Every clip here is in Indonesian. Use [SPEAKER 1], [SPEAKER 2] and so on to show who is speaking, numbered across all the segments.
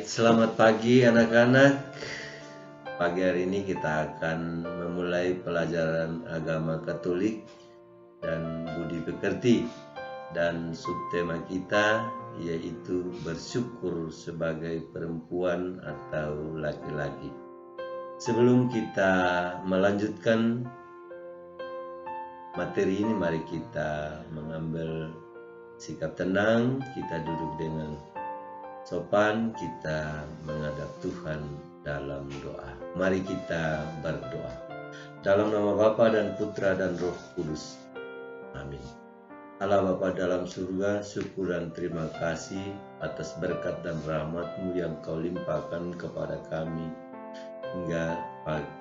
[SPEAKER 1] Selamat pagi anak-anak. Pagi hari ini kita akan memulai pelajaran agama Katolik dan budi pekerti. Dan subtema kita yaitu bersyukur sebagai perempuan atau laki-laki. Sebelum kita melanjutkan materi ini, mari kita mengambil sikap tenang, kita duduk dengan sopan, kita menghadap Tuhan dalam doa. Mari kita berdoa. Dalam nama Bapa dan Putra dan Roh Kudus. Amin. Allah Bapa dalam surga, syukur dan terima kasih atas berkat dan rahmat-Mu yang Kau limpahkan kepada kami. Hingga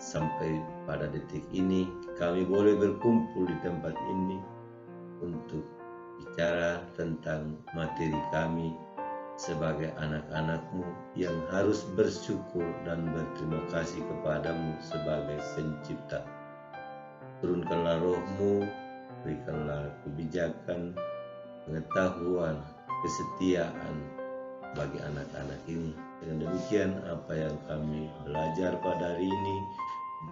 [SPEAKER 1] sampai pada detik ini, kami boleh berkumpul di tempat ini untuk bicara tentang materi kami sebagai anak-anak-Mu yang harus bersyukur dan berterima kasih kepada-Mu sebagai pencipta. Turunkanlah Roh-Mu, berikanlah kebijakan, pengetahuan, kesetiaan bagi anak-anak ini. Dengan demikian apa yang kami belajar pada hari ini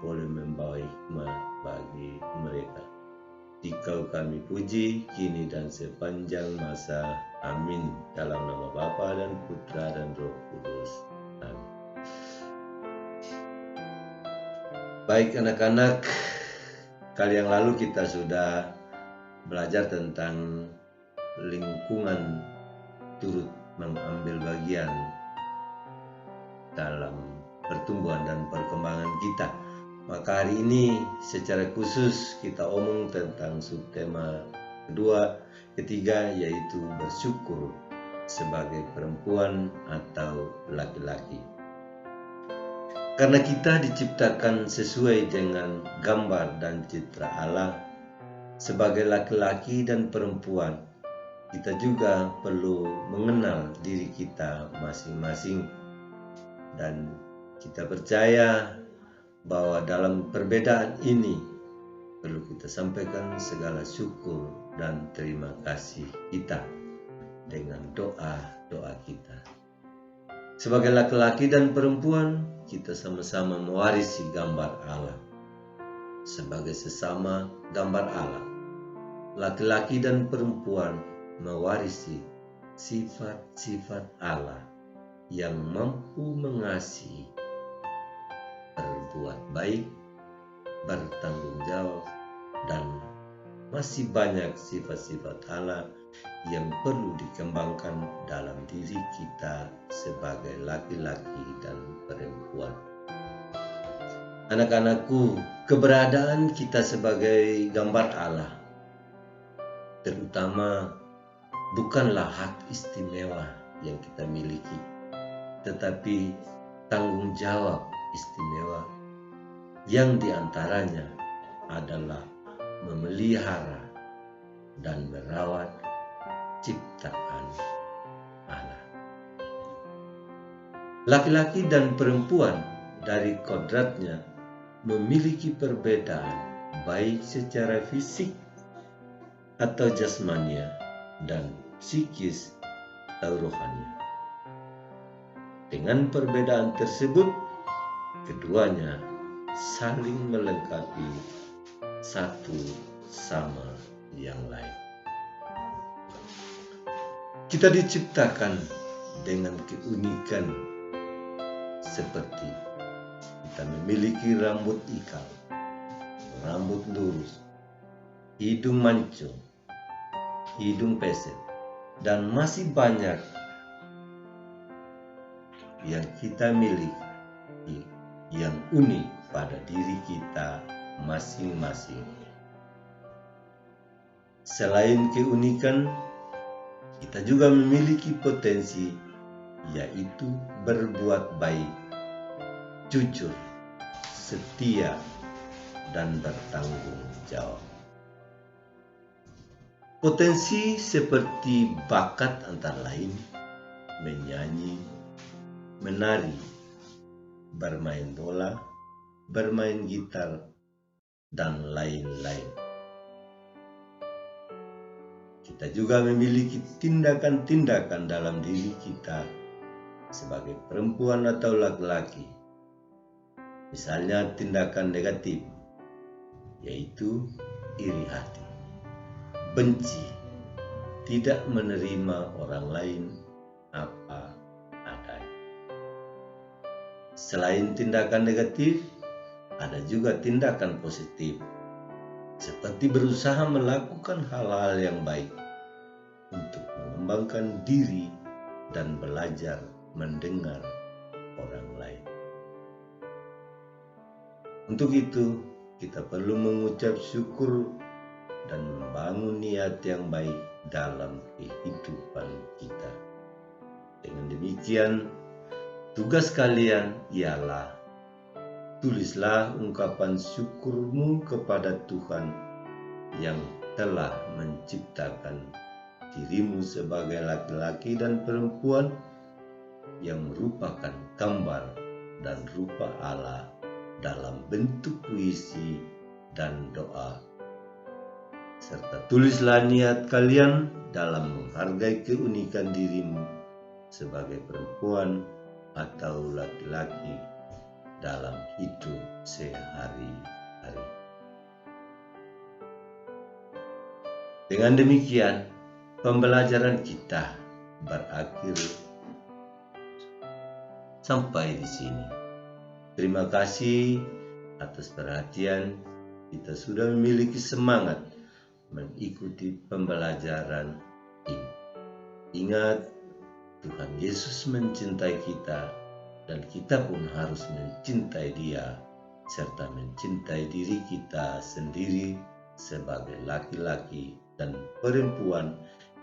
[SPEAKER 1] boleh membawa hikmah bagi mereka. Dikau kami puji, kini dan sepanjang masa. Amin. Dalam nama Bapa dan Putra dan Roh Kudus. Amin. Baik anak-anak, kali yang lalu kita sudah belajar tentang lingkungan turut mengambil bagian dalam pertumbuhan dan perkembangan kita. Maka hari ini secara khusus kita omong tentang subtema ketiga yaitu bersyukur sebagai perempuan atau laki-laki. Karena kita diciptakan sesuai dengan gambar dan citra Allah sebagai laki-laki dan perempuan, kita juga perlu mengenal diri kita masing-masing. Dan kita percaya bahwa dalam perbedaan ini perlu kita sampaikan segala syukur dan terima kasih kita dengan doa-doa kita. Sebagai laki-laki dan perempuan, kita sama-sama mewarisi gambar Allah. Sebagai sesama gambar Allah, laki-laki dan perempuan mewarisi sifat-sifat Allah yang mampu mengasihi, berbuat baik, bertanggung jawab, dan masih banyak sifat-sifat Allah yang perlu dikembangkan dalam diri kita sebagai laki-laki dan perempuan. Anak-anakku, keberadaan kita sebagai gambar Allah terutama bukanlah hak istimewa yang kita miliki, tetapi tanggung jawab istimewa yang diantaranya adalah memelihara dan merawat ciptaan Allah. Laki-laki dan perempuan dari kodratnya memiliki perbedaan baik secara fisik atau jasmania dan psikis atau rohani. Dengan perbedaan tersebut, keduanya saling melengkapi satu sama yang lain. Kita diciptakan dengan keunikan seperti kita memiliki rambut ikal, rambut lurus, hidung mancung, hidung pesek, dan masih banyak yang kita miliki yang unik pada diri kita masing-masing. Selain keunikan, kita juga memiliki potensi, yaitu berbuat baik, jujur, setia, dan bertanggung jawab. Potensi seperti bakat antara lain menyanyi, menari, bermain bola, bermain gitar, dan lain-lain. Kita juga memiliki tindakan-tindakan dalam diri kita sebagai perempuan atau laki-laki. Misalnya tindakan negatif, yaitu iri hati, benci, tidak menerima orang lain apa adanya. Selain tindakan negatif, ada juga tindakan positif, seperti berusaha melakukan hal-hal yang baik untuk mengembangkan diri dan belajar mendengar orang lain. Untuk itu, kita perlu mengucap syukur dan membangun niat yang baik dalam kehidupan kita. Dengan demikian, tugas kalian ialah tulislah ungkapan syukurmu kepada Tuhan yang telah menciptakan dirimu sebagai laki-laki dan perempuan yang merupakan gambar dan rupa Allah dalam bentuk puisi dan doa. Serta tulislah niat kalian dalam menghargai keunikan dirimu sebagai perempuan atau laki-laki dalam hidup sehari-hari. Dengan demikian, pembelajaran kita berakhir sampai di sini. Terima kasih atas perhatian. Kita sudah memiliki semangat mengikuti pembelajaran ini. Ingat, Tuhan Yesus mencintai kita dan kita pun harus mencintai Dia serta mencintai diri kita sendiri sebagai laki-laki dan perempuan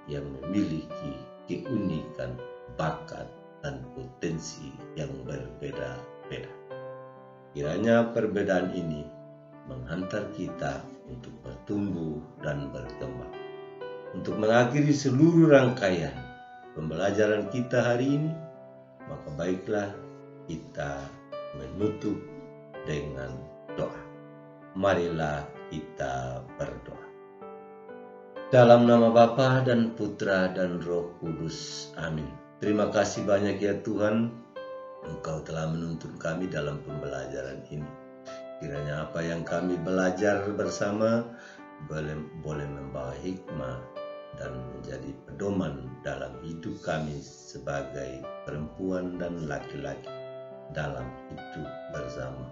[SPEAKER 1] yang memiliki keunikan, bakat, dan potensi yang berbeda-beda. Kiranya perbedaan ini menghantar kita untuk bertumbuh dan berkembang. Untuk mengakhiri seluruh rangkaian pembelajaran kita hari ini, maka baiklah kita menutup dengan doa. Marilah kita berdoa. Dalam nama Bapa dan Putra dan Roh Kudus. Amin. Terima kasih banyak ya Tuhan, Engkau telah menuntun kami dalam pembelajaran ini. Kiranya apa yang kami belajar bersama boleh membawa hikmah dan menjadi pedoman dalam hidup kami sebagai perempuan dan laki-laki dalam hidup bersama.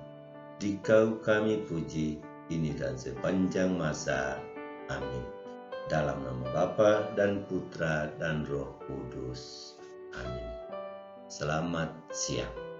[SPEAKER 1] Dikau kami puji kini dan sepanjang masa. Amin. Dalam nama Bapa dan Putra dan Roh Kudus. Amin. Selamat siang.